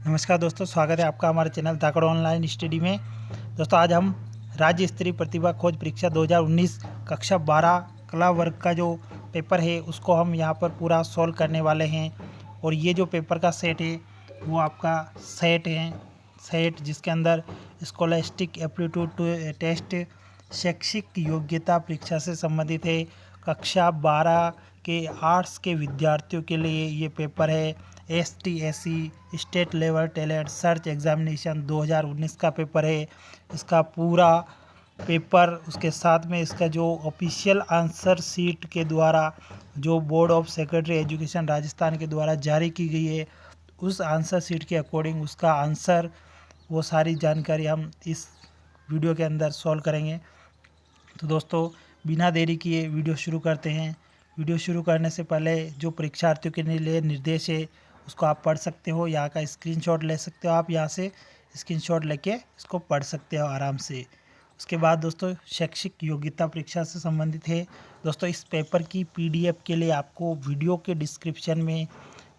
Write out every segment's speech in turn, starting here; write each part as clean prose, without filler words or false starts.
नमस्कार दोस्तों, स्वागत है आपका हमारे चैनल धाकड़ ऑनलाइन स्टडी में। दोस्तों आज हम राज्य स्तरीय प्रतिभा खोज परीक्षा 2019 कक्षा 12 कला वर्ग का जो पेपर है उसको हम यहाँ पर पूरा सॉल्व करने वाले हैं। और ये जो पेपर का सेट है वो आपका सेट जिसके अंदर स्कॉलस्टिक एप्टीट्यूड टेस्ट शैक्षिक योग्यता परीक्षा से संबंधित है। कक्षा 12 के आर्ट्स के विद्यार्थियों के लिए ये पेपर है। STSC state level talent search examination 2019 का पेपर है। इसका पूरा पेपर उसके साथ में इसका जो ऑफिशियल आंसर सीट के द्वारा जो board of secondary education Rajasthan के द्वारा जारी की गई है, उस आंसर सीट के अकॉर्डिंग उसका आंसर, वो सारी जानकारी हम इस वीडियो के अंदर सॉल्व करेंगे। तो दोस्तों बिना देरी किए वीडियो शुरू करते हैं। वीडियो शुरू करने से पहले जो परीक्षार्थियों के लिए निर्देश है उसको आप पढ़ सकते हो। यहाँ का स्क्रीनशॉट ले सकते हो, आप यहाँ से स्क्रीनशॉट लेके इसको पढ़ सकते हो आराम से। उसके बाद दोस्तों शैक्षिक योग्यता परीक्षा से संबंधित है। दोस्तों इस पेपर की PDF के लिए आपको वीडियो के डिस्क्रिप्शन में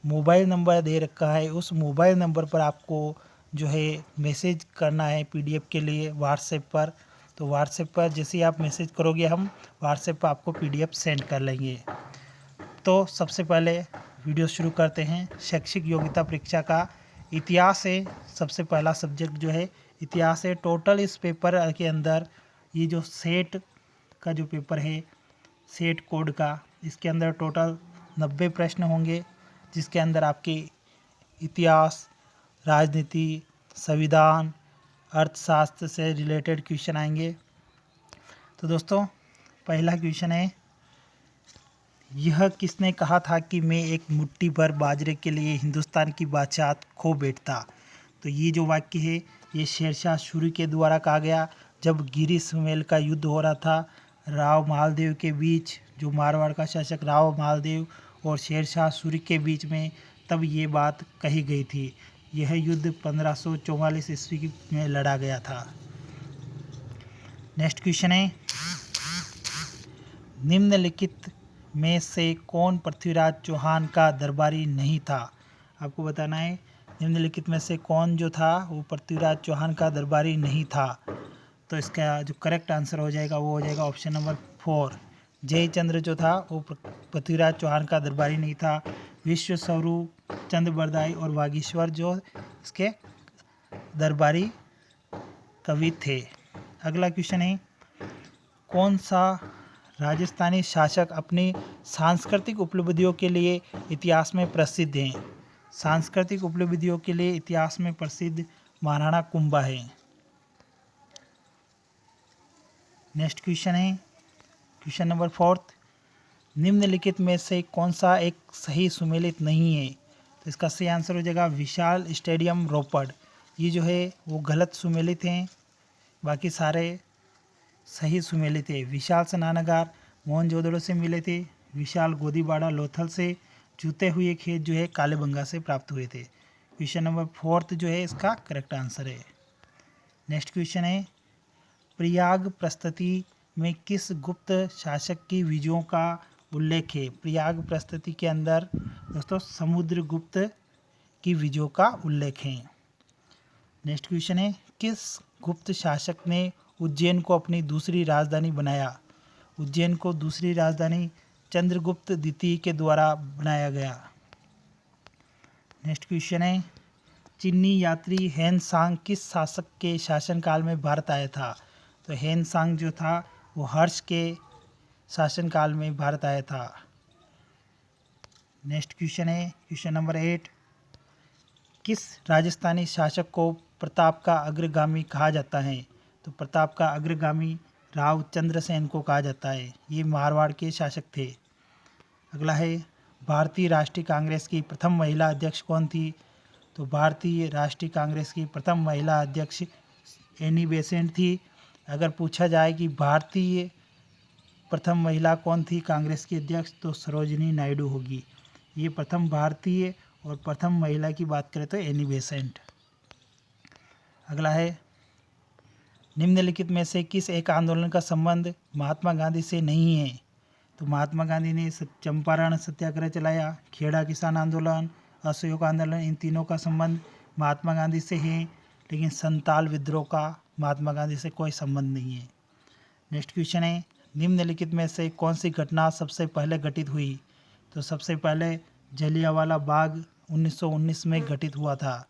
मोबाइल नंबर दे रखा है। उस मोबाइल नंबर पर आपको जो है मैसेज करना है PDF के लिए व्हाट्सएप पर। तो व्हाट्सएप पर जैसे ही आप मैसेज करोगे हम व्हाट्सएप पर आपको PDF सेंड कर लेंगे। तो सबसे पहले वीडियो शुरू करते हैं। शैक्षिक योग्यता परीक्षा का इतिहास है, सबसे पहला सब्जेक्ट जो है इतिहास है। टोटल इस पेपर के अंदर ये जो सेट का जो पेपर है, सेट कोड का, इसके अंदर टोटल 90 प्रश्न होंगे, जिसके अंदर आपके इतिहास, राजनीति, संविधान, अर्थशास्त्र से रिलेटेड क्वेश्चन आएंगे। तो दोस्तों पहला क्वेश्चन है, यह किसने कहा था कि मैं एक मुट्ठी भर बाजरे के लिए हिंदुस्तान की बादशाहत खो बैठता। तो ये जो वाक्य है ये शेरशाह सूरी के द्वारा कहा गया जब गिरी सुमेल का युद्ध हो रहा था राव महालदेव के बीच, जो मारवाड़ का शासक राव महालदेव और शेरशाह सूरी के बीच में, तब ये बात कही गई थी। यह युद्ध 1544 ईस्वी में लड़ा गया था। नेक्स्ट क्वेश्चन है, निम्नलिखित में से कौन पृथ्वीराज चौहान का दरबारी नहीं था। आपको बताना है निम्नलिखित में से कौन जो था वो पृथ्वीराज चौहान का दरबारी नहीं था। तो इसका जो करेक्ट आंसर हो जाएगा वो हो जाएगा ऑप्शन नंबर 4, जयचंद्र जो था वो पृथ्वीराज चौहान का दरबारी नहीं था। विश्व स्वरूप, चंद्र बरदाई और वागीश्वर जो इसके दरबारी कवि थे। अगला क्वेश्चन है, कौन सा राजस्थानी शासक अपनी सांस्कृतिक उपलब्धियों के लिए इतिहास में प्रसिद्ध हैं। सांस्कृतिक उपलब्धियों के लिए इतिहास में प्रसिद्ध महाराणा कुंभा है। नेक्स्ट क्वेश्चन है क्वेश्चन नंबर 4, निम्नलिखित में से कौन सा एक सही सुमेलित नहीं है। तो इसका सही आंसर हो जाएगा विशाल स्टेडियम रोपड़। ये जो है वो गलत सुमेलित हैं, बाकी सारे सही सुमेलित थे। विशाल स्नानागार मोहनजोदड़ो से मिले थे। विशाल गोदीबाड़ा लोथल से। जूते हुए खेत जो है कालेबंगा से प्राप्त हुए थे। क्वेश्चन नंबर 4 जो है इसका करेक्ट आंसर है। नेक्स्ट क्वेश्चन है, प्रयाग प्रस्तुति में किस गुप्त शासक की विजयों का उल्लेख है। प्रयाग प्रस्तुति के अंदर दोस्तों समुद्रगुप्त की विजयों का उल्लेख है। नेक्स्ट क्वेश्चन है, किस गुप्त शासक ने उज्जैन को अपनी दूसरी राजधानी बनाया। उज्जैन को दूसरी राजधानी चंद्रगुप्त द्वितीय के द्वारा बनाया गया। नेक्स्ट क्वेश्चन है, चीनी यात्री हेन सांग किस शासक के शासनकाल में भारत आया था। तो हेन सांग जो था वो हर्ष के शासनकाल में भारत आया था। नेक्स्ट क्वेश्चन है क्वेश्चन नंबर 8, किस राजस्थानी शासक को प्रताप का अग्रगामी कहा जाता है। तो प्रताप का अग्रगामी राव चंद्रसेन को कहा जाता है। ये मारवाड़ के शासक थे। अगला है, भारतीय राष्ट्रीय कांग्रेस की प्रथम महिला अध्यक्ष कौन थी। तो भारतीय राष्ट्रीय कांग्रेस की प्रथम महिला अध्यक्ष एनी बेसेंट थी। अगर पूछा जाए कि भारतीय प्रथम महिला कौन थी कांग्रेस की अध्यक्ष, तो सरोजिनी नायडू होगी। ये प्रथम भारतीय और प्रथम महिला की बात करें तो एनी बेसेंट। अगला है, निम्नलिखित में से किस एक आंदोलन का संबंध महात्मा गांधी से नहीं है। तो महात्मा गांधी ने चंपारण सत्याग्रह चलाया, खेड़ा किसान आंदोलन, असहयोग आंदोलन, इन तीनों का संबंध महात्मा गांधी से है, लेकिन संताल विद्रोह का महात्मा गांधी से कोई संबंध नहीं है। नेक्स्ट क्वेश्चन है, निम्नलिखित में से कौन सी घटना सबसे पहले घटित हुई? तो सबसे पहले जलियांवाला बाग 1919 में घटित हुआ था,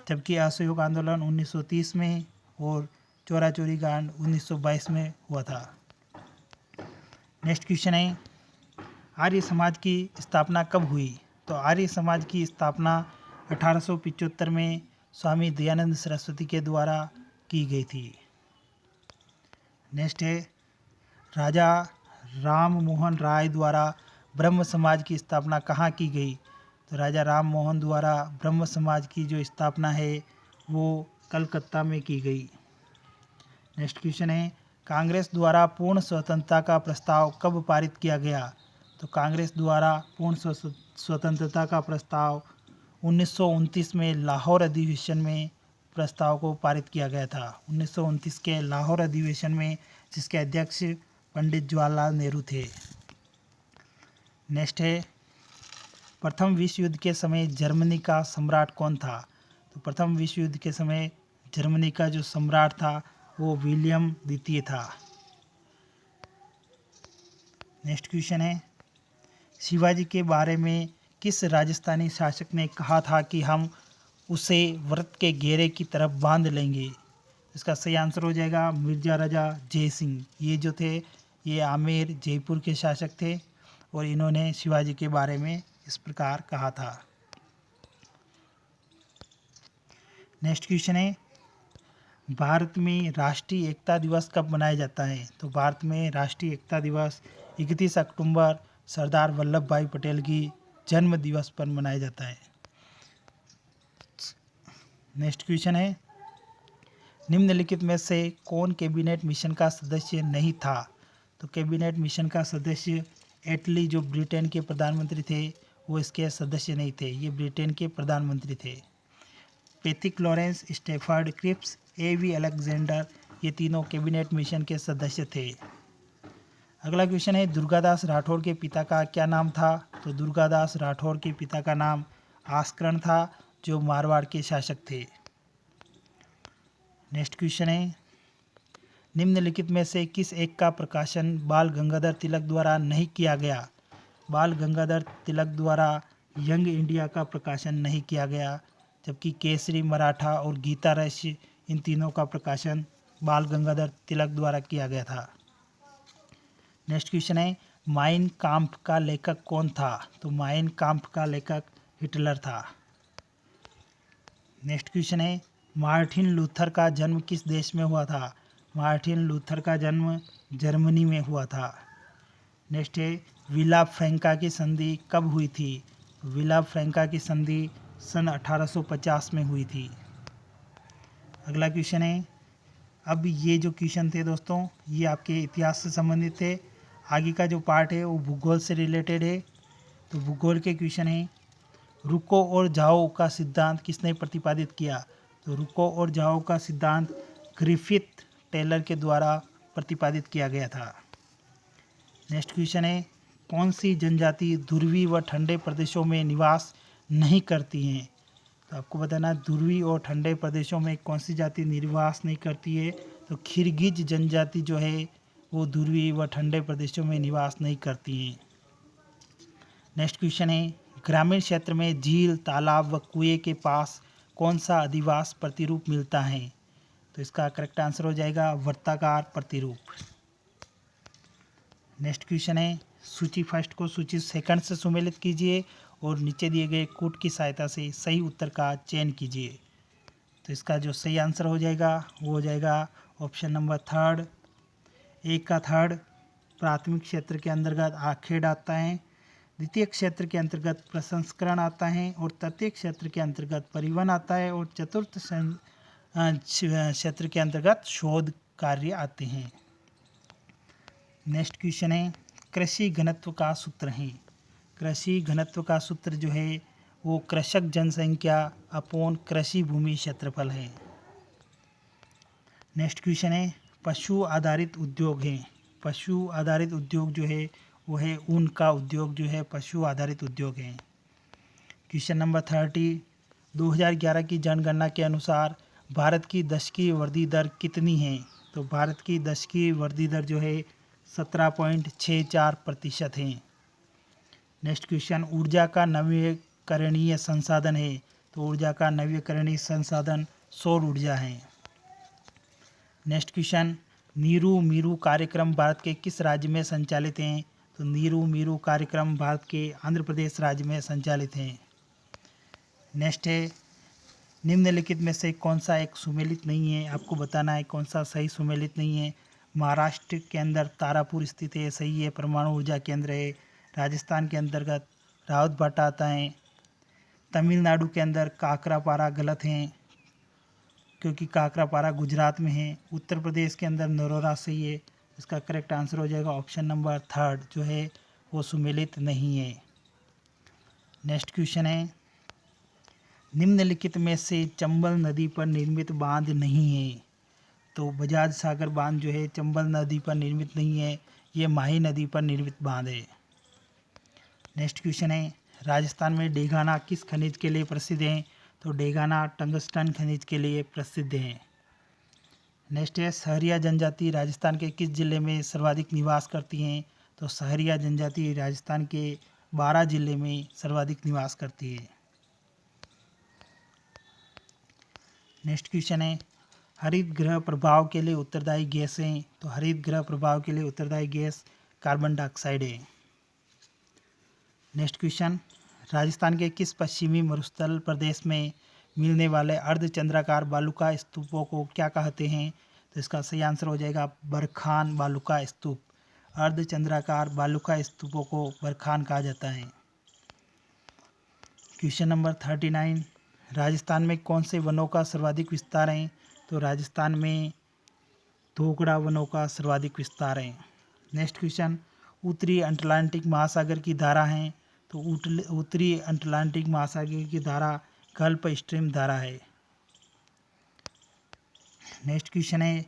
जबकि असहयोग आंदोलन 1930 में और चोरा चोरी कांड 1922 में हुआ था। नेक्स्ट क्वेश्चन है, आर्य समाज की स्थापना कब हुई? तो आर्य समाज की स्थापना 1875 में स्वामी दयानंद सरस्वती के द्वारा की गई थी। नेक्स्ट है, राजा राम मोहन राय द्वारा ब्रह्म समाज की स्थापना कहाँ की गई? तो राजा राम मोहन द्वारा ब्रह्म समाज की जो स्थापना है वो कलकत्ता में की गई। नेक्स्ट क्वेश्चन है, कांग्रेस द्वारा पूर्ण स्वतंत्रता का प्रस्ताव कब पारित किया गया? तो कांग्रेस द्वारा पूर्ण स्वतंत्रता का प्रस्ताव 1929 में लाहौर अधिवेशन में प्रस्ताव को पारित किया गया था। 1929 के लाहौर अधिवेशन में, जिसके अध्यक्ष पंडित जवाहरलाल नेहरू थे। नेक्स्ट है, प्रथम विश्व युद्ध के समय जर्मनी का सम्राट कौन था? तो प्रथम विश्व युद्ध के समय जर्मनी का जो सम्राट था वो विलियम द्वितीय था। नेक्स्ट क्वेश्चन है, शिवाजी के बारे में किस राजस्थानी शासक ने कहा था कि हम उसे व्रत के घेरे की तरफ बांध लेंगे? इसका सही आंसर हो जाएगा मिर्जा राजा जय सिंह। ये जो थे ये आमेर जयपुर के शासक थे और इन्होंने शिवाजी के बारे में इस प्रकार कहा था। नेक्स्ट क्वेश्चन है, भारत में राष्ट्रीय एकता दिवस कब मनाया जाता है? तो भारत में राष्ट्रीय एकता दिवस 31 अक्टूबर सरदार वल्लभ भाई पटेल की जन्म दिवस पर मनाया जाता है। नेक्स्ट क्वेश्चन है, निम्नलिखित में से कौन कैबिनेट मिशन का सदस्य नहीं था? तो कैबिनेट मिशन का सदस्य एटली, जो ब्रिटेन के प्रधानमंत्री थे, वो इसके सदस्य नहीं थे, ये ब्रिटेन के प्रधानमंत्री थे। पैथिक लॉरेंस, स्टेफर्ड क्रिप्स, एवी अलेक्जेंडर, ये तीनों कैबिनेट मिशन के सदस्य थे। अगला क्वेश्चन है, दुर्गादास राठौर के पिता का क्या नाम था? तो दुर्गादास राठौर के पिता का नाम आस्करण था, जो मारवाड़ के शासक थे। नेक्स्ट क्वेश्चन है, निम्नलिखित में से किस एक का प्रकाशन बाल गंगाधर तिलक द्वारा नहीं किया गया? बाल गंगाधर तिलक द्वारा यंग इंडिया का प्रकाशन नहीं किया गया, जबकि केसरी, मराठा और गीता रहस्य, इन तीनों का प्रकाशन बाल गंगाधर तिलक द्वारा किया गया था। नेक्स्ट क्वेश्चन है, माइन काम्फ का लेखक कौन था? तो माइन काम्फ का लेखक हिटलर था। नेक्स्ट क्वेश्चन है, मार्टिन लूथर का जन्म किस देश में हुआ था? मार्टिन लूथर का जन्म जर्मनी में हुआ था। नेक्स्ट है, विला फ्रैंका की संधि कब हुई थी? विला फ्रैंका की संधि सन 1850 में हुई थी। अगला क्वेश्चन है, अब ये जो क्वेश्चन थे दोस्तों ये आपके इतिहास से संबंधित थे। आगे का जो पार्ट है वो भूगोल से रिलेटेड है। तो भूगोल के क्वेश्चन है, रुको और जाओ का सिद्धांत किसने प्रतिपादित किया? तो रुको और जाओ का सिद्धांत ग्रिफिथ टेलर के द्वारा प्रतिपादित किया गया था। नेक्स्ट क्वेश्चन है, कौन सी जनजाति ध्रुवीय व ठंडे प्रदेशों में निवास नहीं करती हैं? तो आपको बताना ध्रुवीय और ठंडे प्रदेशों में कौन सी जाति निवास नहीं करती है? तो किर्गिज जनजाति जो है वो ध्रुवीय व ठंडे प्रदेशों में निवास नहीं करती हैं। नेक्स्ट क्वेश्चन है, ग्रामीण क्षेत्र में झील, तालाब व कुएं के पास कौन सा अधिवास प्रतिरूप मिलता है? तो इसका करेक्ट आंसर हो जाएगा वर्ताकार प्रतिरूप। नेक्स्ट क्वेश्चन है, सूची फर्स्ट को सूची सेकंड से सुमेलित कीजिए और नीचे दिए गए कूट की सहायता से सही उत्तर का चयन कीजिए। तो इसका जो सही आंसर हो जाएगा वो हो जाएगा ऑप्शन नंबर थर्ड, एक का थर्ड। प्राथमिक क्षेत्र के अंतर्गत आखेड़ आता है, द्वितीय क्षेत्र के अंतर्गत प्रसंस्करण आता है और तृतीय क्षेत्र के अंतर्गत परिवहन आता है और चतुर्थ क्षेत्र के अंतर्गत शोध कार्य आते हैं। नेक्स्ट क्वेश्चन है, कृषि घनत्व का सूत्र है। कृषि घनत्व का सूत्र जो है वो कृषक जनसंख्या अपॉन कृषि भूमि क्षेत्रफल है। नेक्स्ट क्वेश्चन है, पशु आधारित उद्योग है। पशु आधारित उद्योग जो है वो है ऊन का उद्योग जो है पशु आधारित उद्योग है। क्वेश्चन नंबर 30, 2011 की जनगणना के अनुसार भारत की दशकीय वृद्धि दर कितनी है? तो भारत की दशकीय वृद्धि दर जो है 17.64% है। नेक्स्ट क्वेश्चन, ऊर्जा का नवीकरणीय संसाधन है। तो ऊर्जा का नवीकरणीय संसाधन सौर ऊर्जा है। नेक्स्ट क्वेश्चन, नीरू मीरू कार्यक्रम भारत के किस राज्य में संचालित हैं? तो नीरू मीरू कार्यक्रम भारत के आंध्र प्रदेश राज्य में संचालित हैं। नेक्स्ट है, निम्नलिखित में से कौन सा एक सुमेलित नहीं है? आपको बताना है कौन सा सही सुमेलित नहीं है। महाराष्ट्र के अंदर तारापुर स्थित है, सही है, परमाणु ऊर्जा केंद्र है। राजस्थान के अंतर्गत रावतभाटा आता है। तमिलनाडु के अंदर काकरापारा गलत है क्योंकि काकरापारा गुजरात में है। उत्तर प्रदेश के अंदर नरोरा सही है। इसका करेक्ट आंसर हो जाएगा ऑप्शन नंबर 3 जो है वो सुमेलित नहीं है। नेक्स्ट क्वेश्चन है, निम्नलिखित में से चंबल नदी पर निर्मित बांध नहीं है। तो बजाज सागर बांध जो है चंबल नदी पर निर्मित नहीं है, ये माही नदी पर निर्मित बांध है। नेक्स्ट क्वेश्चन है, राजस्थान में डेगाना किस खनिज के लिए प्रसिद्ध है? तो डेगाना टंगस्टन खनिज के लिए प्रसिद्ध है। नेक्स्ट है, सहरिया जनजाति राजस्थान के किस जिले में सर्वाधिक निवास करती हैं? तो सहरिया जनजाति राजस्थान के 12 जिले में सर्वाधिक निवास करती है। नेक्स्ट क्वेश्चन है, हरित गृह प्रभाव के लिए उत्तरदायी गैस हैं। तो हरित गृह प्रभाव के लिए उत्तरदायी गैस कार्बन डाइऑक्साइड है। नेक्स्ट क्वेश्चन, राजस्थान के किस पश्चिमी मरुस्थल प्रदेश में मिलने वाले अर्धचंद्राकार बालुका स्तूपों को क्या कहते हैं? तो इसका सही आंसर हो जाएगा बरखान बालुका स्तूप। अर्धचंद्राकार बालुका स्तूपों को बरखान कहा जाता है। क्वेश्चन नंबर 39, राजस्थान में कौन से वनों का सर्वाधिक विस्तार है? तो राजस्थान में धोकड़ा वनों का सर्वाधिक विस्तार है। नेक्स्ट क्वेश्चन, उत्तरी अटलांटिक महासागर की धारा है। तो उत्तरी अटलांटिक महासागर की धारा गल्फ स्ट्रीम धारा है। नेक्स्ट क्वेश्चन है,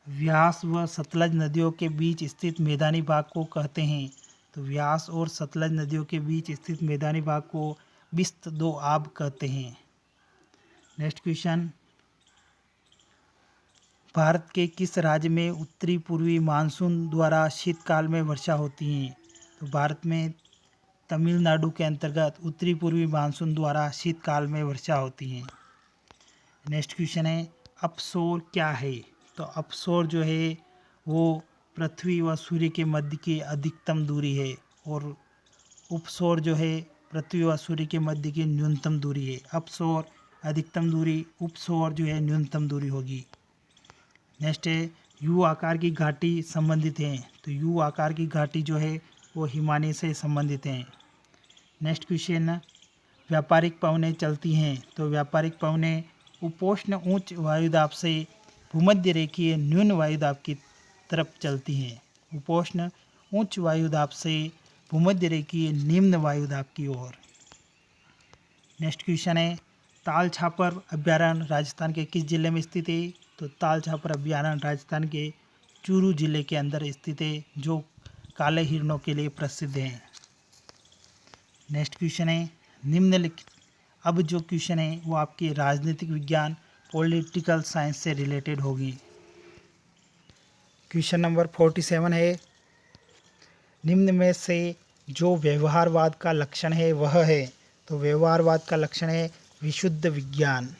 व्यास व सतलज नदियों के बीच स्थित मैदानी भाग को कहते हैं। तो व्यास और सतलज नदियों के बीच स्थित मैदानी भाग को बिस्त दोआब कहते हैं। नेक्स्ट क्वेश्चन, भारत के किस राज्य में उत्तरी पूर्वी मानसून द्वारा शीतकाल में वर्षा होती है? तो भारत में तमिलनाडु के अंतर्गत उत्तरी पूर्वी मानसून द्वारा शीतकाल में वर्षा होती है। नेक्स्ट क्वेश्चन है, अपसोर क्या है? तो अपसोर जो है वो पृथ्वी व सूर्य के मध्य की अधिकतम दूरी है और उपसौर जो है पृथ्वी व सूर्य के मध्य की न्यूनतम दूरी है। अपसौर अधिकतम दूरी, उपसौर जो है न्यूनतम दूरी होगी। नेक्स्ट है, यू आकार की घाटी संबंधित है। तो यू आकार की घाटी जो है वो हिमालय से संबंधित है। नेक्स्ट क्वेश्चन, व्यापारिक पवनें चलती हैं। तो व्यापारिक पवनें उपोष्ण उच्च वायुदाब से भूमध्य रेखीय न्यून वायुदाब की तरफ चलती हैं। उपोष्ण उच्च वायुदाब से भूमध्य रेखीय निम्न वायुदाब की ओर। नेक्स्ट क्वेश्चन है, ताल छापर अभ्यारण्य राजस्थान के किस जिले में स्थित है? तो ताल छापर अभ्यारण्य राजस्थान के चूरू जिले के अंदर स्थित है जो काले हिरणों के लिए प्रसिद्ध है। नेक्स्ट क्वेश्चन है, निम्नलिखित, अब जो क्वेश्चन है वो आपकी राजनीतिक विज्ञान पॉलिटिकल साइंस से रिलेटेड होगी। क्वेश्चन नंबर 47 है, निम्न में से जो व्यवहारवाद का लक्षण है वह है। तो व्यवहारवाद का लक्षण है विशुद्ध विज्ञान।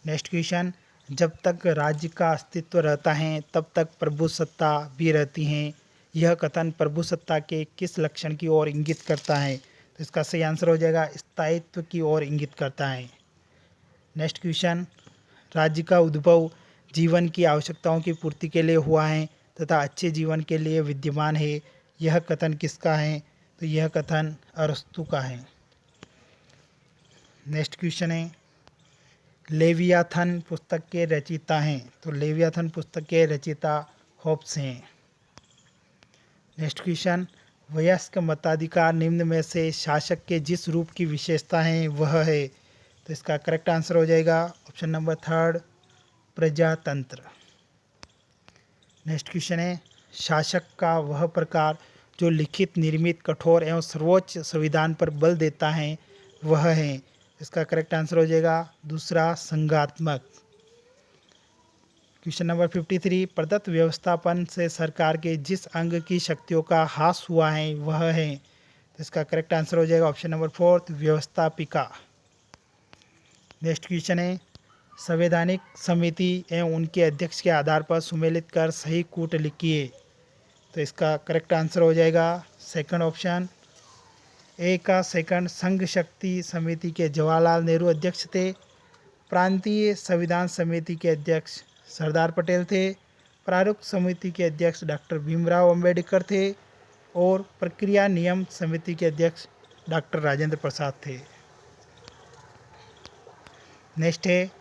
नेक्स्ट क्वेश्चन, जब तक राज्य का अस्तित्व रहता है तब तक प्रभुसत्ता भी रहती है। यह कथन प्रभुसत्ता के किस लक्षण की ओर इंगित करता है? तो इसका सही आंसर हो जाएगा स्थायित्व की ओर इंगित करता है। नेक्स्ट क्वेश्चन, राज्य का उद्भव जीवन की आवश्यकताओं की पूर्ति के लिए हुआ है तथा अच्छे जीवन के लिए विद्यमान है। यह कथन किसका है? तो यह कथन अरस्तु का है। नेक्स्ट क्वेश्चन है, लेवियाथन पुस्तक के रचयिता हैं। तो लेवियाथन पुस्तक के रचयिता होब्स हैं। नेक्स्ट क्वेश्चन, वयस्क मताधिकार निम्न में से शासक के जिस रूप की विशेषता है वह है। तो इसका करेक्ट आंसर हो जाएगा ऑप्शन नंबर 3 प्रजातंत्र। नेक्स्ट क्वेश्चन है, शासक का वह प्रकार जो लिखित निर्मित कठोर एवं सर्वोच्च संविधान पर बल देता है वह है। इसका करेक्ट आंसर हो जाएगा दूसरा संघात्मक। क्वेश्चन नंबर 53, प्रदत्त व्यवस्थापन से सरकार के जिस अंग की शक्तियों का ह्रास हुआ है वह है, तो इसका करेक्ट आंसर हो जाएगा ऑप्शन नंबर 4 व्यवस्थापिका। नेक्स्ट क्वेश्चन है, संवैधानिक समिति एवं उनके अध्यक्ष के आधार पर सुमेलित कर सही कूट लिखिए, तो इसका करेक्ट आंसर हो जाएगा सेकंड ऑप्शन। ए का सेकंड, संघ शक्ति समिति के जवाहरलाल नेहरू अध्यक्ष थे, प्रांतीय संविधान समिति के अध्यक्ष सरदार पटेल थे, प्रारूप समिति के अध्यक्ष डॉक्टर भीमराव अंबेडकर थे और प्रक्रिया नियम समिति के अध्यक्ष डॉक्टर राजेंद्र प्रसाद थे। नेक्स्ट है,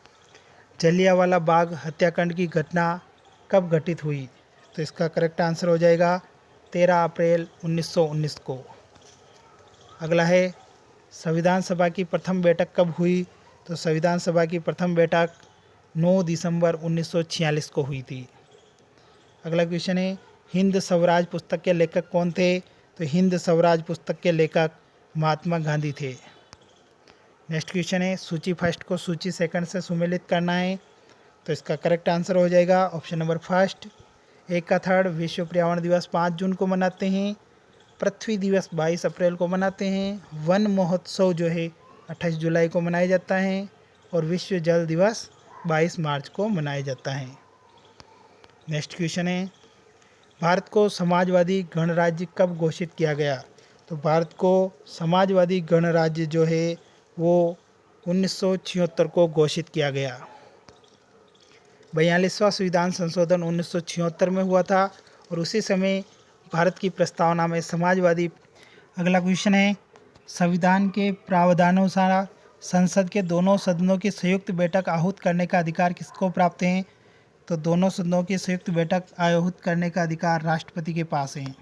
जलियांवाला बाग हत्याकांड की घटना कब घटित हुई, तो इसका करेक्ट आंसर हो जाएगा 13 अप्रैल 1919 को। अगला है, संविधान सभा की प्रथम बैठक कब हुई, तो संविधान सभा की प्रथम बैठक 9 दिसंबर 1946 को हुई थी। अगला क्वेश्चन है, हिंद स्वराज पुस्तक के लेखक कौन थे, तो हिंद स्वराज पुस्तक के लेखक महात्मा गांधी थे। नेक्स्ट क्वेश्चन है, सूची फर्स्ट को सूची सेकंड से सुमेलित करना है, तो इसका करेक्ट आंसर हो जाएगा ऑप्शन नंबर फर्स्ट। एक का थर्ड, विश्व पर्यावरण दिवस 5 जून को मनाते हैं, पृथ्वी दिवस 22 अप्रैल को मनाते हैं, वन महोत्सव जो है 28 जुलाई को मनाया जाता है और विश्व जल दिवस 22 मार्च को मनाया जाता है। नेक्स्ट क्वेश्चन है, भारत को समाजवादी गणराज्य कब घोषित किया गया, तो भारत को समाजवादी गणराज्य जो है वो 1976 को घोषित किया गया। 42वां संविधान संशोधन 1976 में हुआ था और उसी समय भारत की प्रस्तावना में समाजवादी। अगला क्वेश्चन है, संविधान के प्रावधानानुसार संसद के दोनों सदनों की संयुक्त बैठक आहूत करने का अधिकार किसको प्राप्त है, तो दोनों सदनों की संयुक्त बैठक आहूत करने का अधिकार राष्ट्रपति के पास है।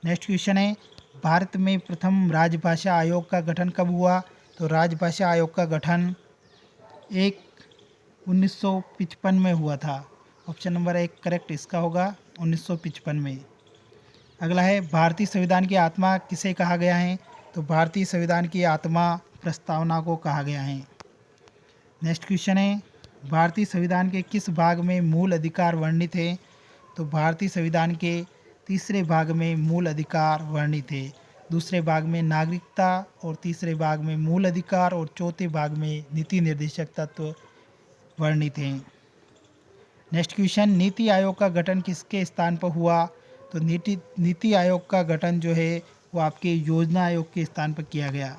नेक्स्ट क्वेश्चन है, भारत में प्रथम राजभाषा आयोग का गठन कब हुआ, तो राजभाषा आयोग का गठन 1955 में हुआ था। ऑप्शन नंबर 1 करेक्ट इसका होगा 1955 में। अगला है, भारतीय संविधान की आत्मा किसे कहा गया है, तो भारतीय संविधान की आत्मा प्रस्तावना को कहा गया है। नेक्स्ट क्वेश्चन है, भारतीय संविधान के किस भाग में मूल अधिकार वर्णित है, तो भारतीय संविधान के तीसरे भाग में मूल अधिकार वर्णित है, दूसरे भाग में नागरिकता और तीसरे भाग में मूल अधिकार और चौथे भाग में नीति निर्देशक तत्व वर्णित हैं। नेक्स्ट क्वेश्चन, नीति आयोग का गठन किसके स्थान पर हुआ, तो नीति आयोग का गठन जो है वो आपके योजना आयोग के स्थान पर किया गया।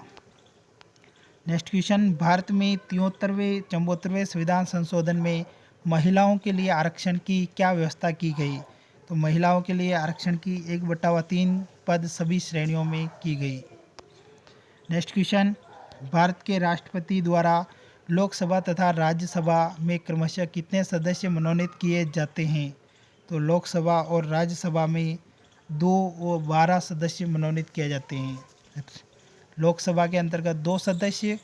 नेक्स्ट क्वेश्चन, भारत में 73वें संविधान संशोधन में महिलाओं के लिए आरक्षण की क्या व्यवस्था की गई, तो महिलाओं के लिए आरक्षण की 1/3 पद सभी श्रेणियों में की गई। नेक्स्ट क्वेश्चन, भारत के राष्ट्रपति द्वारा लोकसभा तथा राज्यसभा में क्रमशः कितने सदस्य मनोनीत किए जाते हैं, तो लोकसभा और राज्यसभा में 2 और 12 सदस्य मनोनीत किए जाते हैं। लोकसभा के अंतर्गत 2 सदस्य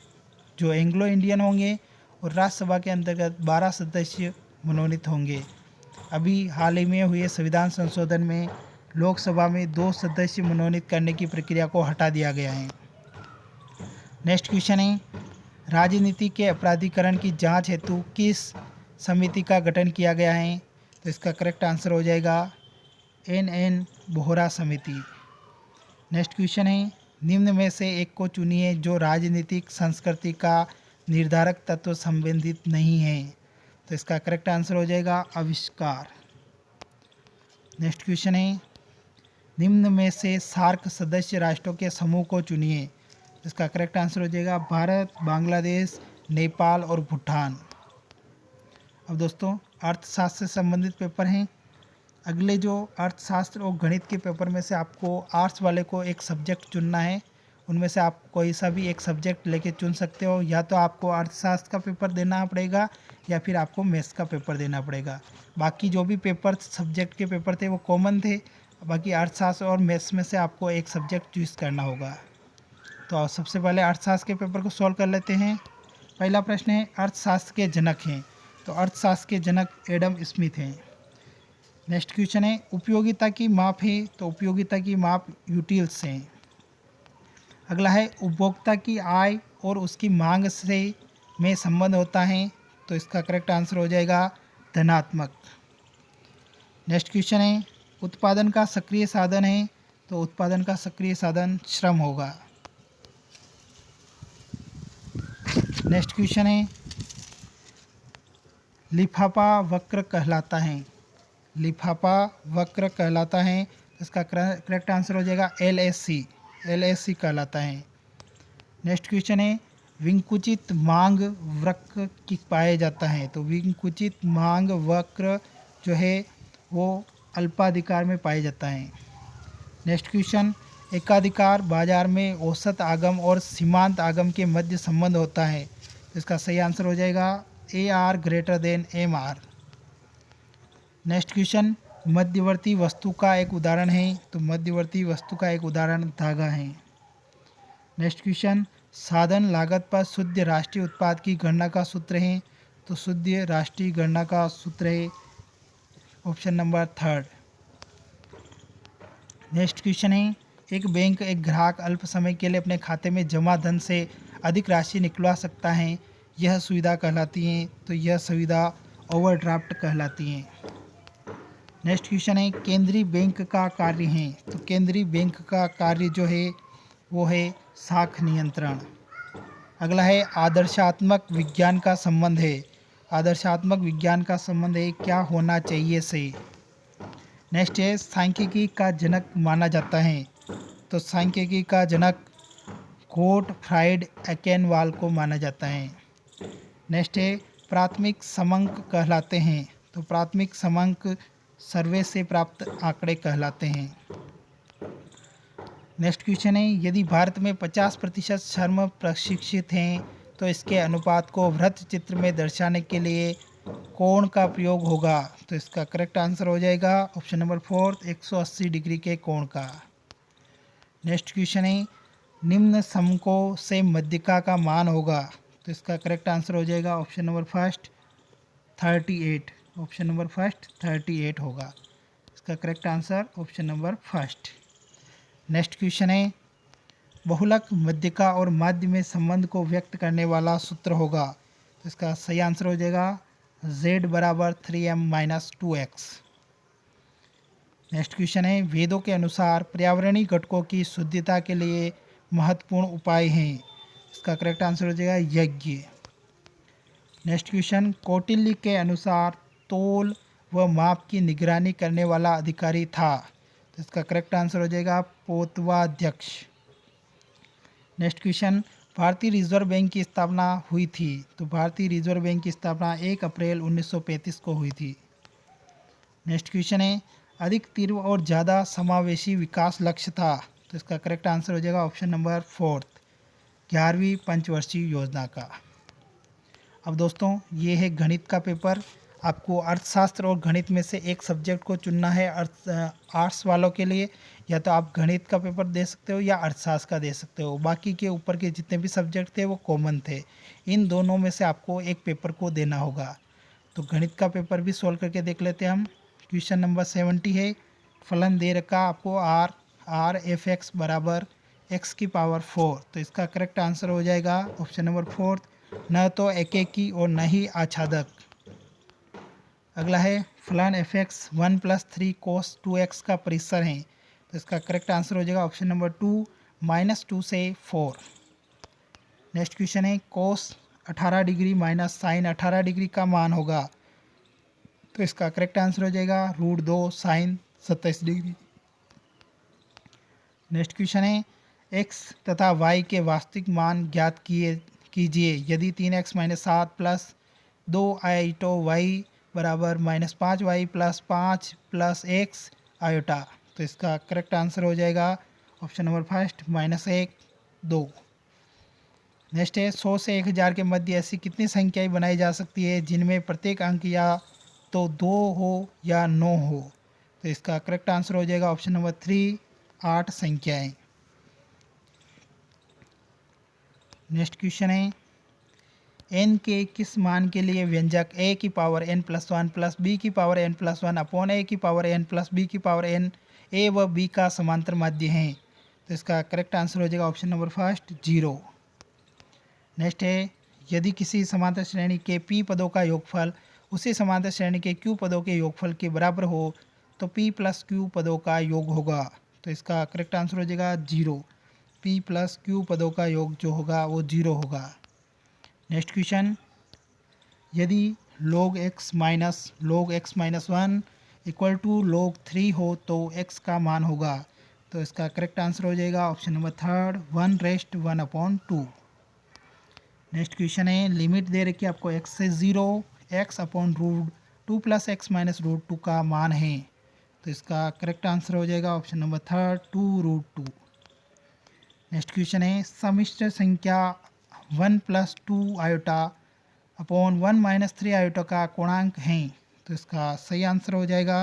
जो एंग्लो इंडियन होंगे और राज्यसभा के अंतर्गत 12 सदस्य मनोनीत होंगे। अभी हाल ही में हुए संविधान संशोधन में लोकसभा में 2 सदस्य मनोनीत करने की प्रक्रिया को हटा दिया गया है। नेक्स्ट क्वेश्चन है, राजनीति के अपराधीकरण की जांच हेतु किस समिति का गठन किया गया है, तो इसका करेक्ट आंसर हो जाएगा NN बोहरा समिति। नेक्स्ट क्वेश्चन है, निम्न में से एक को चुनिए जो राजनीतिक संस्कृति का निर्धारक तत्व संबंधित नहीं है, तो इसका करेक्ट आंसर हो जाएगा आविष्कार। नेक्स्ट क्वेश्चन है, निम्न में से सार्क सदस्य राष्ट्रों के समूह को चुनिए, इसका करेक्ट आंसर हो जाएगा भारत, बांग्लादेश, नेपाल और भूटान। अब दोस्तों अर्थशास्त्र से संबंधित पेपर हैं। अगले जो अर्थशास्त्र और गणित के पेपर में से आपको आर्ट्स वाले को एक सब्जेक्ट चुनना है, उनमें से आप कोई सा भी एक सब्जेक्ट लेके चुन सकते हो। या तो आपको अर्थशास्त्र का पेपर देना पड़ेगा या फिर आपको मैथ्स का पेपर देना पड़ेगा। बाकी जो भी पेपर सब्जेक्ट के पेपर थे वो कॉमन थे, बाकी अर्थशास्त्र और मैथ्स में से आपको एक सब्जेक्ट चूज़ करना होगा। तो सबसे पहले अर्थशास्त्र के पेपर को सॉल्व कर लेते हैं। पहला प्रश्न है, अर्थशास्त्र के जनक हैं, तो अर्थशास्त्र के जनक एडम स्मिथ हैं। नेक्स्ट क्वेश्चन है, उपयोगिता की माप है, तो उपयोगिता की माप यूटिल्स हैं। अगला है, उपभोक्ता की आय और उसकी मांग से में संबंध होता है, तो इसका करेक्ट आंसर हो जाएगा धनात्मक। नेक्स्ट क्वेश्चन है, उत्पादन का सक्रिय साधन है, तो उत्पादन का सक्रिय साधन श्रम होगा। नेक्स्ट क्वेश्चन है, लिफाफा वक्र कहलाता है, लिफाफा वक्र कहलाता है, इसका करेक्ट आंसर हो जाएगा एलएससी कहलाता है। नेक्स्ट क्वेश्चन है, विंकुचित मांग वक्र की पाया जाता है, तो विंकुचित मांग वक्र जो है वो अल्पाधिकार में पाया जाता है। नेक्स्ट क्वेश्चन, एकाधिकार बाजार में औसत आगम और सीमांत आगम के मध्य संबंध होता है, तो इसका सही आंसर हो जाएगा AR greater than MR। Next question, मध्यवर्ती वस्तु का एक उदाहरण है, तो मध्यवर्ती वस्तु का एक उदाहरण धागा है। नेक्स्ट क्वेश्चन, साधन लागत पर शुद्ध राष्ट्रीय उत्पाद की गणना का सूत्र है, तो शुद्ध राष्ट्रीय गणना का सूत्र है ऑप्शन नंबर 3। नेक्स्ट क्वेश्चन है, एक बैंक एक ग्राहक अल्प समय के लिए अपने खाते में जमा धन से अधिक राशि निकलवा सकता है, यह सुविधा कहलाती है, तो यह सुविधा ओवरड्राफ्ट कहलाती है। नेक्स्ट क्वेश्चन है, केंद्रीय बैंक का कार्य है, तो केंद्रीय बैंक का कार्य जो है वो है साख नियंत्रण। अगला है, आदर्शात्मक विज्ञान का संबंध है, आदर्शात्मक विज्ञान का संबंध है क्या होना चाहिए से। नेक्स्ट है, सांख्यिकी का जनक माना जाता है, तो सांख्यिकी का जनक गोटफ्राइड एकेनवाल को माना जाता है। नेक्स्ट है, प्राथमिक समंक कहलाते हैं, तो प्राथमिक समंक सर्वे से प्राप्त आंकड़े कहलाते हैं। नेक्स्ट क्वेश्चन है, यदि भारत में 50% श्रम प्रशिक्षित हैं, तो इसके अनुपात को वृत्त चित्र में दर्शाने के लिए कोण का प्रयोग होगा, तो इसका करेक्ट आंसर हो जाएगा ऑप्शन नंबर 4 180 डिग्री के कोण का। नेक्स्ट क्वेश्चन है, निम्न समकोण से मध्यिका का मान होगा, तो इसका करेक्ट आंसर हो जाएगा ऑप्शन नंबर 38, ऑप्शन नंबर 38 होगा, इसका correct answer option number 1। Next question है, बहुलक मध्यिका और माध्य में संबंध को व्यक्त करने वाला सूत्र होगा, तो इसका सही आंसर हो जाएगा z बराबर 3m-2x। नेक्स्ट क्वेश्चन है, वेदों के अनुसार पर्यावरणीय घटकों की शुद्धता के लिए महत्वपूर्ण उपाय हैं, इसका करेक्ट आंसर हो जाएगा यज्ञ। नेक्स्ट क्वेश्चन, कौटिल्य के अनुसार तोल व माप की निगरानी करने वाला अधिकारी था, तो इसका करेक्ट आंसर हो जाएगा पोतवाध्यक्ष। नेक्स्ट क्वेश्चन, भारतीय रिजर्व बैंक की स्थापना हुई थी, तो भारतीय रिजर्व बैंक की स्थापना 1 अप्रैल 1935 को हुई थी। नेक्स्ट क्वेश्चन है, अधिक तीव्र और ज़्यादा समावेशी विकास लक्ष्य था, तो इसका करेक्ट आंसर हो जाएगा ऑप्शन नंबर 4 11वीं पंचवर्षीय योजना का। अब दोस्तों ये है गणित का पेपर, आपको अर्थशास्त्र और गणित में से एक सब्जेक्ट को चुनना है। आर्ट्स वालों के लिए या तो आप गणित का पेपर दे सकते हो या अर्थशास्त्र का दे सकते हो, बाकी के ऊपर के जितने भी सब्जेक्ट थे वो कॉमन थे, इन दोनों में से आपको एक पेपर को देना होगा। तो गणित का पेपर भी सोल्व करके देख लेते हैं हम। क्वेश्चन नंबर 70 है, फलन दे रखा आपको r f(x) बराबर x की पावर 4, तो इसका करेक्ट आंसर हो जाएगा ऑप्शन नंबर 4 न तो एकेकी और न ही आच्छादक। अगला है, फलन f(x) 1 + 3 cos 2x का परिसर है, तो इसका करेक्ट आंसर हो जाएगा ऑप्शन नंबर 2 -2 से 4। नेक्स्ट क्वेश्चन है, cos 18 degree minus sine 18 degree का मान होगा, तो इसका करेक्ट आंसर हो जाएगा √2 साइन 27 डिग्री। नेक्स्ट क्वेश्चन है, x तथा y के वास्तविक मान ज्ञात कीजिए यदि 3x - 7 + 2i तो y बराबर -5y + 5 + x आयोटा, तो इसका करेक्ट आंसर हो जाएगा ऑप्शन नंबर 1 -1 2। नेक्स्ट है, 100 से 1000 के मध्य ऐसी कितनी संख्याएं बनाई जा सकती है जिनमें प्रत्येक अंक या तो 2 हो या 9 हो, तो इसका करेक्ट आंसर हो जाएगा ऑप्शन नंबर 3 8 संख्याएं। नेक्स्ट क्वेश्चन है, n के किस मान के लिए व्यंजक a की पावर n + 1 + b की पावर n + 1 अपॉन a की पावर n + b की पावर n a व b का समांतर माध्य है, तो इसका करेक्ट आंसर हो जाएगा ऑप्शन नंबर 1 0। नेक्स्ट है यदि किसी समांतर श्रेणी के p पदों का योगफल उसी समांतर श्रेणी के q पदों के योगफल के बराबर हो तो p प्लस q पदों का योग होगा। तो इसका करेक्ट आंसर हो जाएगा 0। p प्लस q पदों का योग जो होगा वो 0 होगा। नेक्स्ट क्वेश्चन, यदि log x minus 1 equal to log 3 हो तो x का मान होगा। तो इसका करेक्ट आंसर हो जाएगा option number third 1/1/2। Next question है लिमिट दे रखी है आपको x से 0 x upon root 2 plus x minus root 2 का मान है। तो इसका करेक्ट आंसर हो जाएगा option number third 2√2। Next question है समिश्र संख्या 1 plus 2 iota upon 1 minus 3 iota का कोणांक है। तो इसका सही आंसर हो जाएगा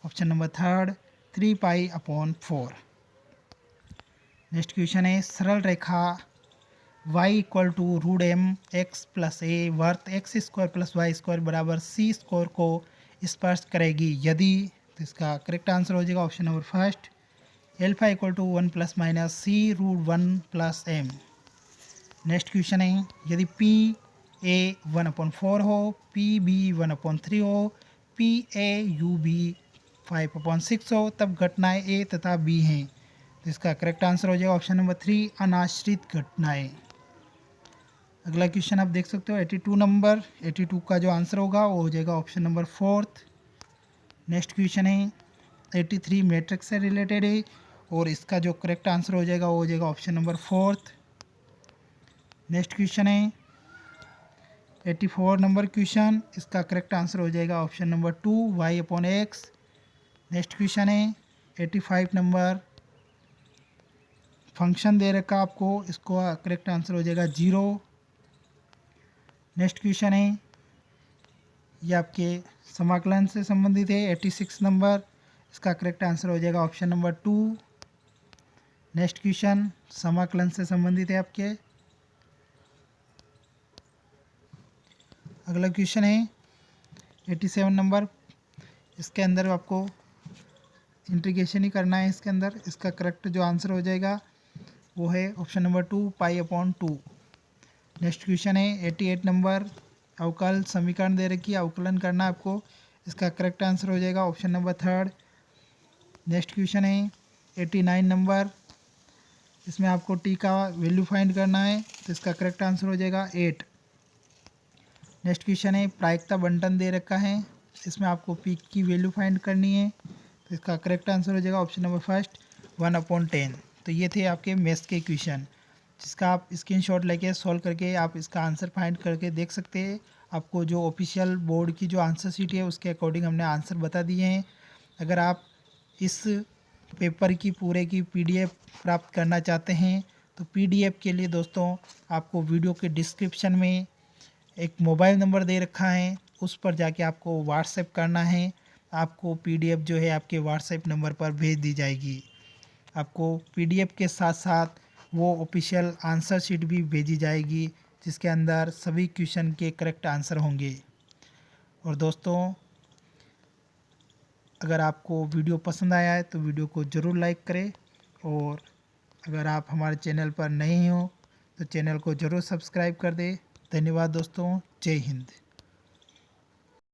option number third 3π/4। Next question है सरल रेखा y equal to √m(x + a) वर्त x² + y² बराबर c² को स्पर्श करेगी यदि। तो इसका करेक्ट आंसर हो जाएगा option number first alpha equal to 1 ± c√1 + m। Next question है यदि p a 1/4 हो p b 1/3 हो p a u b 5/6 हो तब घटनाएं a तथा b हैं। तो इसका करेक्ट आंसर हो जाएगा ऑप्शन नंबर 3 अनाश्रित घटनाएं। अगला क्वेश्चन आप देख सकते हो 82 नंबर 82 का जो आंसर होगा वो हो जाएगा option number fourth. Next question है 83 मैट्रिक्स से रिलेटेड है और इसका जो करेक्ट आंसर हो जाएगा वो हो जाएगा option number fourth. Next question है 84 नंबर क्वेश्चन, इसका करेक्ट आंसर हो जाएगा option number 2 y/x। Next question है 85 नंबर फंक्शन दे रखा आपको, इसको करेक्ट आंसर हो जाएगा 0। नेक्स्ट क्वेश्चन है ये आपके समाकलन से संबंधित है 86 नंबर, इसका करेक्ट आंसर हो जाएगा ऑप्शन नंबर 2। नेक्स्ट क्वेश्चन समाकलन से संबंधित है आपके। अगला क्वेश्चन है 87 नंबर, इसके अंदर आपको इंटीग्रेशन ही करना है इसके अंदर। इसका करेक्ट जो आंसर हो जाएगा वो है ऑप्शन नंबर 2 π/2। नेक्स्ट क्वेश्चन है 88 नंबर, अवकल समीकरण दे रखी है, अवकलन करना है आपको। इसका करेक्ट आंसर हो जाएगा option number third. Next question है 89 नंबर, इसमें आपको टी का वैल्यू फाइंड करना है। तो इसका करेक्ट आंसर हो जाएगा 8। नेक्स्ट क्वेश्चन है प्रायिकता बंटन दे रखा है, इसमें आपको पी की वैल्यू फाइंड करनी है। तो इसका करेक्ट आंसर हो जाएगा ऑप्शन नंबर फर्स्ट 1/10। तो ये थे आपके मैथ्स के क्वेश्चन, जिसका आप स्क्रीनशॉट लेके सॉल्व करके आप इसका आंसर फाइंड करके देख सकते हैं। आपको जो ऑफिशियल बोर्ड की जो आंसर शीट है उसके अकॉर्डिंग हमने आंसर बता दिए हैं। अगर आप इस पेपर की पूरे की पीडीएफ प्राप्त करना चाहते हैं तो पीडीएफ के लिए दोस्तों आपको वीडियो के डिस्क्रिप्शन में एक मोबाइल नंबर दे रखा है, उस पर जाके आपको व्हाट्सएप करना है। आपको पीडीएफ जो है आपके व्हाट्सएप नंबर पर भेज दी जाएगी। आपको पीडीएफ के साथ साथ वो ऑफिशियल आंसर शीट भी भेजी जाएगी, जिसके अंदर सभी क्वेश्चन के करेक्ट आंसर होंगे। और दोस्तों अगर आपको वीडियो पसंद आया है तो वीडियो को ज़रूर लाइक करें, और अगर आप हमारे चैनल पर नए हो तो चैनल को ज़रूर सब्सक्राइब कर दें। धन्यवाद दोस्तों, जय हिंद।